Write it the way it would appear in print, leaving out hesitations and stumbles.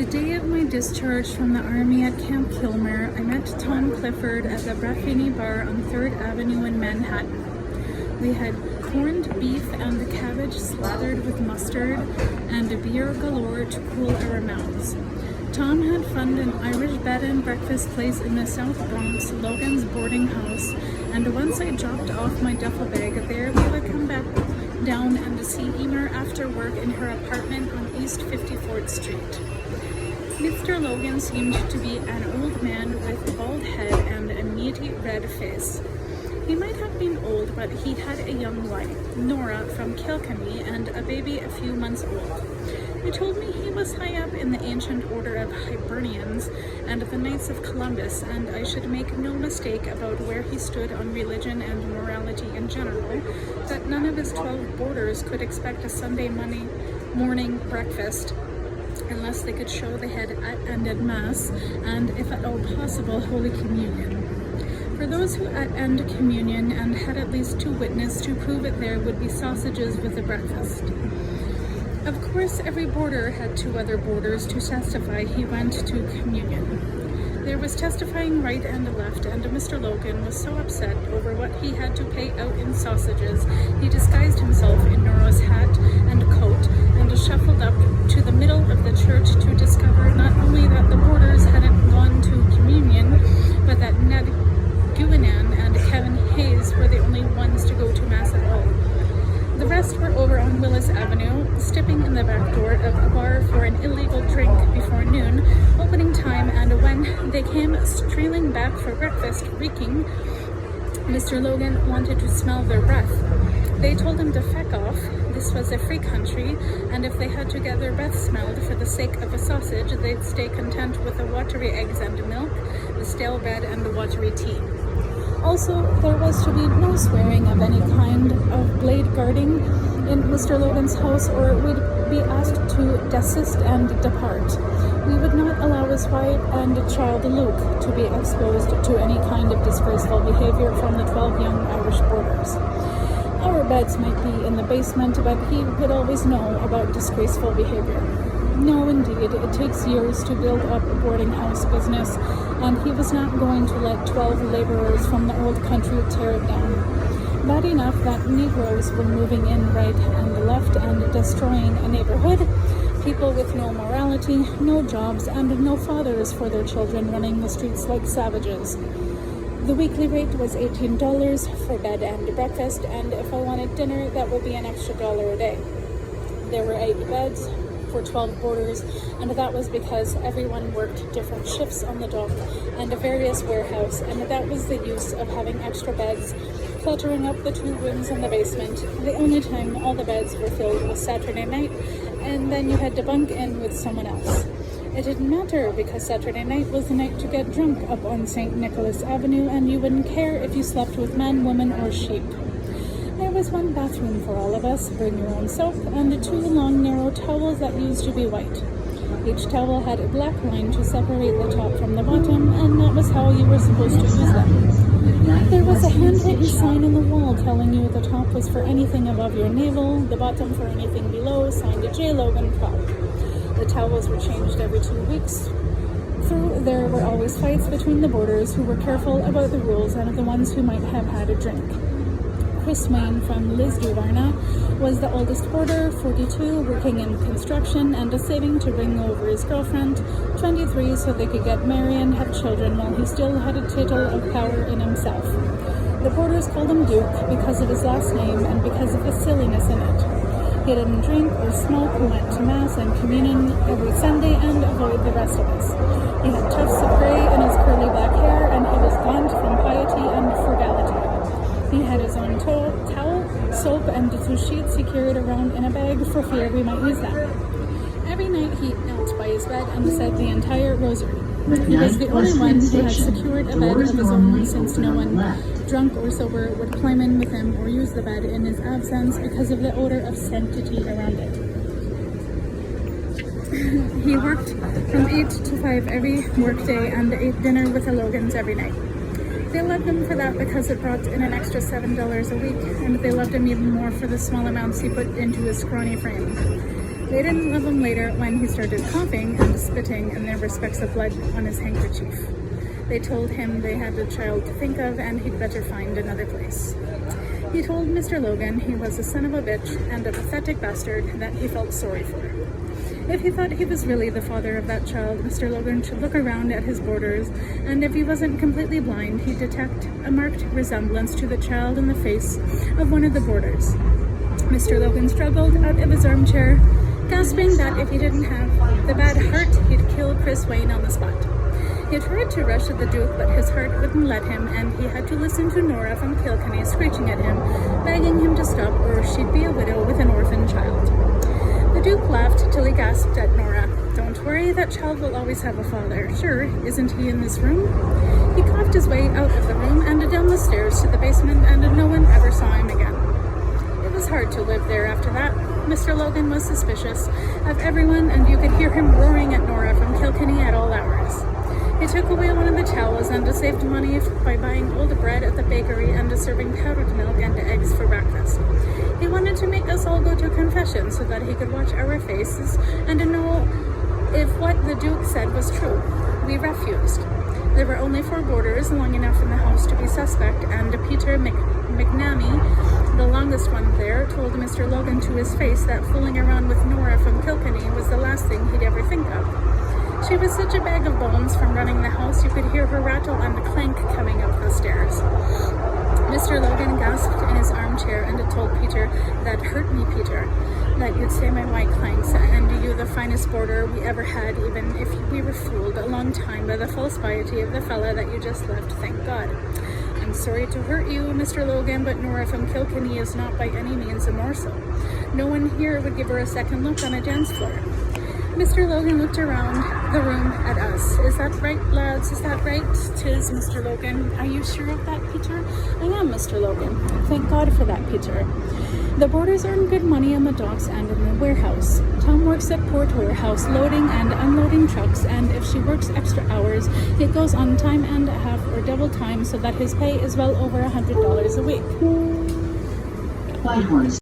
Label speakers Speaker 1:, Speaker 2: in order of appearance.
Speaker 1: The day of my discharge from the army at Camp Kilmer, I met Tom Clifford at the Braffini Bar on 3rd Avenue in Manhattan. We had corned beef and the cabbage slathered with mustard and a beer galore to cool our mouths. Tom had found an Irish bed and breakfast place in the South Bronx, Logan's boarding house, and once I dropped off my duffel bag there, we would come back down and see Emer after work in her apartment on East 54th Street. Mr. Logan seemed to be an old man with a bald head and a meaty red face. He might have been old, but he had a young wife, Nora from Kilkenny, and a baby a few months old. He told me he was high up in the ancient order of Hibernians and the Knights of Columbus, and I should make no mistake about where he stood on religion and morality in general, that none of his 12 boarders could expect a Sunday morning breakfast unless they could show they had attended Mass and, if at all possible, Holy Communion. For those who attend communion and had at least 2 witnesses to prove it, there would be sausages with the breakfast. Of course, every boarder had 2 other boarders to testify he went to communion. There was testifying right and left, and Mr. Logan was so upset over what he had to pay out in sausages, he disguised himself in Nora's hat and coat and shuffled up to the middle of the church to discover not only that the boarders hadn't gone to communion, but that Ned Guinan and Kevin Hayes were the only ones to go to Mass at all. The rest were over on Willis Avenue, stepping in the back door of a bar for an illegal drink before noon, opening time, and when they came strealing back for breakfast, reeking, Mr. Logan wanted to smell their breath. They told him to feck off. This was a free country, and if they had to get their breath smelled for the sake of a sausage, they'd stay content with the watery eggs and milk, the stale bread, and the watery tea. Also, there was to be no swearing of any kind of blade guarding in Mr. Logan's house, or we'd be asked to desist and depart. We would not allow his wife and child Luke to be exposed to any kind of disgraceful behavior from the 12 young Irish boarders. Our beds might be in the basement, but he would always know about disgraceful behavior. No, indeed, it takes years to build up a boarding house business, and he was not going to let 12 laborers from the old country tear it down. Bad enough that Negroes were moving in right and left and destroying a neighborhood, people with no morality, no jobs, and no fathers for their children running the streets like savages. The weekly rate was $18 for bed and breakfast, and if I wanted dinner, that would be an extra $1 a day. There were 8 beds for 12 boarders, and that was because everyone worked different shifts on the dock and a various warehouse, and that was the use of having extra beds cluttering up the 2 rooms in the basement. The only time all the beds were filled was Saturday night, and then you had to bunk in with someone else. It didn't matter, because Saturday night was the night to get drunk up on St. Nicholas Avenue, and you wouldn't care if you slept with men, women, or sheep. There was 1 bathroom for all of us, bring your own soap, and 2 long narrow towels that used to be white. Each towel had a black line to separate the top from the bottom, and that was how you were supposed to use them. There was a handwritten sign on the wall telling you the top was for anything above your navel, the bottom for anything below, signed J. Logan Prop. The towels were changed every 2 weeks. There were always fights between the boarders who were careful about the rules and the ones who might have had a drink. Chris Wayne from Lisdoonvarna was the oldest boarder, 42, working in construction and saving to bring over his girlfriend, 23, so they could get married and have children while he still had a tittle of power in himself. The boarders called him Duke because of his last name and because of the silliness in it. He didn't drink or smoke, went to Mass and communion every Sunday, and avoided the rest of us. He had tufts of gray in his curly black hair, and he was gaunt from piety and frugality. He had his own towel, soap, and 2 sheets he carried around in a bag for fear we might use them. Every night he knelt by his bed and said the entire rosary. He was the only one who had secured a bed of his own, since no one, drunk or sober, would climb in with him or use the bed in his absence because of the odor of sanctity around it. He worked from 8 to 5 every workday and ate dinner with the Logans every night. They loved him for that because it brought in an extra $7 a week, and they loved him even more for the small amounts he put into his scrawny frame. They didn't love him later when he started coughing and spitting and there were specks of blood on his handkerchief. They told him they had a child to think of and he'd better find another place. He told Mr. Logan he was a son of a bitch and a pathetic bastard that he felt sorry for. If he thought he was really the father of that child, Mr. Logan should look around at his boarders, and if he wasn't completely blind, he'd detect a marked resemblance to the child in the face of one of the boarders. Mr. Logan struggled out of his armchair, gasping that if he didn't have the bad heart, he'd kill Chris Wayne on the spot. He tried to rush at the Duke, but his heart wouldn't let him, and he had to listen to Nora from Kilkenny screeching at him, begging him to stop or she'd be a widow with an orphan child. The Duke laughed till he gasped at Nora. "Don't worry, that child will always have a father. Sure, isn't he in this room?" He coughed his way out of the room and down the stairs to the basement, and no one ever saw him again. It was hard to live there after that. Mr. Logan was suspicious of everyone, and you could hear him roaring at Nora from Kilkenny at all hours. He took away one of the towels and saved money by buying old bread at the bakery and serving powdered milk and eggs for breakfast. He wanted to make us all go to confession so that he could watch our faces and to know if what the Duke said was true. We refused. There were only 4 boarders long enough in the house to be suspect, and Peter McNamee, the longest one there, told Mr. Logan to his face that fooling around with Nora from Kilkenny was the last thing he'd ever think of. She was such a bag of bones from running the house you could hear her rattle and clank coming up the stairs. Mr. Logan gasped in his armchair and told Peter, "That hurt me, Peter, that you'd say my white clanks, and you the finest boarder we ever had, even if we were fooled a long time by the false piety of the fella that you just left, thank God. I'm sorry to hurt you, Mr. Logan, but Nora from Kilkenny is not by any means a morsel. No one here would give her a second look on a dance floor." Mr. Logan looked around the room at us. "Is that right, lads? Is that right?" "'Tis, Mr. Logan." "Are you sure of that, Peter?" "I am, Mr. Logan." "Thank God for that, Peter." The boarders earn good money on the docks and in the warehouse. Tom works at Port Warehouse loading and unloading trucks, and if she works extra hours, it goes on time and a half or double time so that his pay is well over $100 a week.
Speaker 2: Whitehorse.